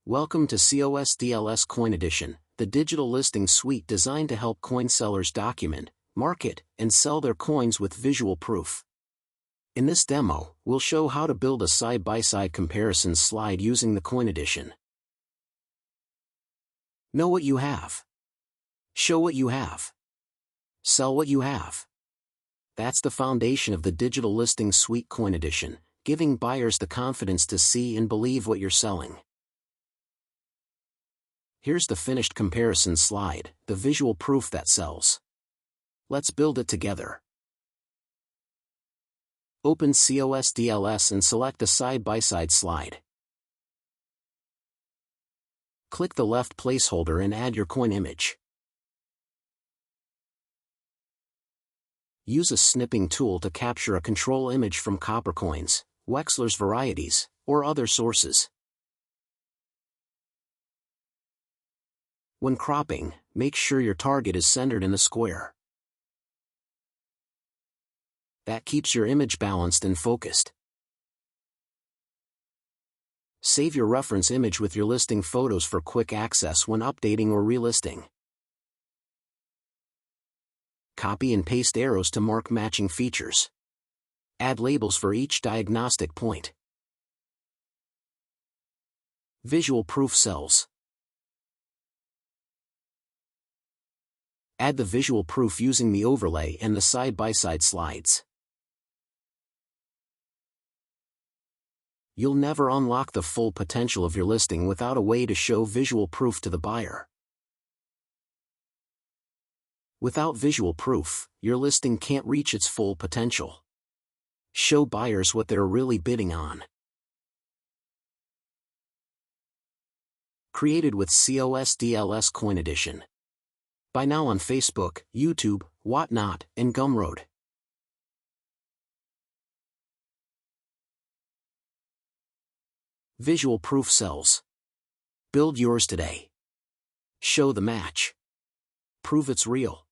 Welcome to COS DLS Coin Edition, the digital listing suite designed to help coin sellers document, market, and sell their coins with visual proof. In this demo, we'll show how to build a side-by-side comparison slide using the Coin Edition. Know what you have. Show what you have. Sell what you have. That's the foundation of the digital listing suite Coin Edition, giving buyers the confidence to see and believe what you're selling. Here's the finished comparison slide, the visual proof that sells. Let's build it together. Open COS DLS and select a side-by-side slide. Click the left placeholder and add your coin image. Use a snipping tool to capture a control image from copper coins, Wechsler's varieties, or other sources. When cropping, make sure your target is centered in the square. That keeps your image balanced and focused. Save your reference image with your listing photos for quick access when updating or relisting. Copy and paste arrows to mark matching features. Add labels for each diagnostic point. Visual proof sells. Add the visual proof using the overlay and the side-by-side slides. You'll never unlock the full potential of your listing without a way to show visual proof to the buyer. Without visual proof, your listing can't reach its full potential. Show buyers what they're really bidding on. Created with COS DLS Coin Edition. Buy now on Facebook, YouTube, Whatnot, and Gumroad. Visual proof sells. Build yours today. Show the match. Prove it's real.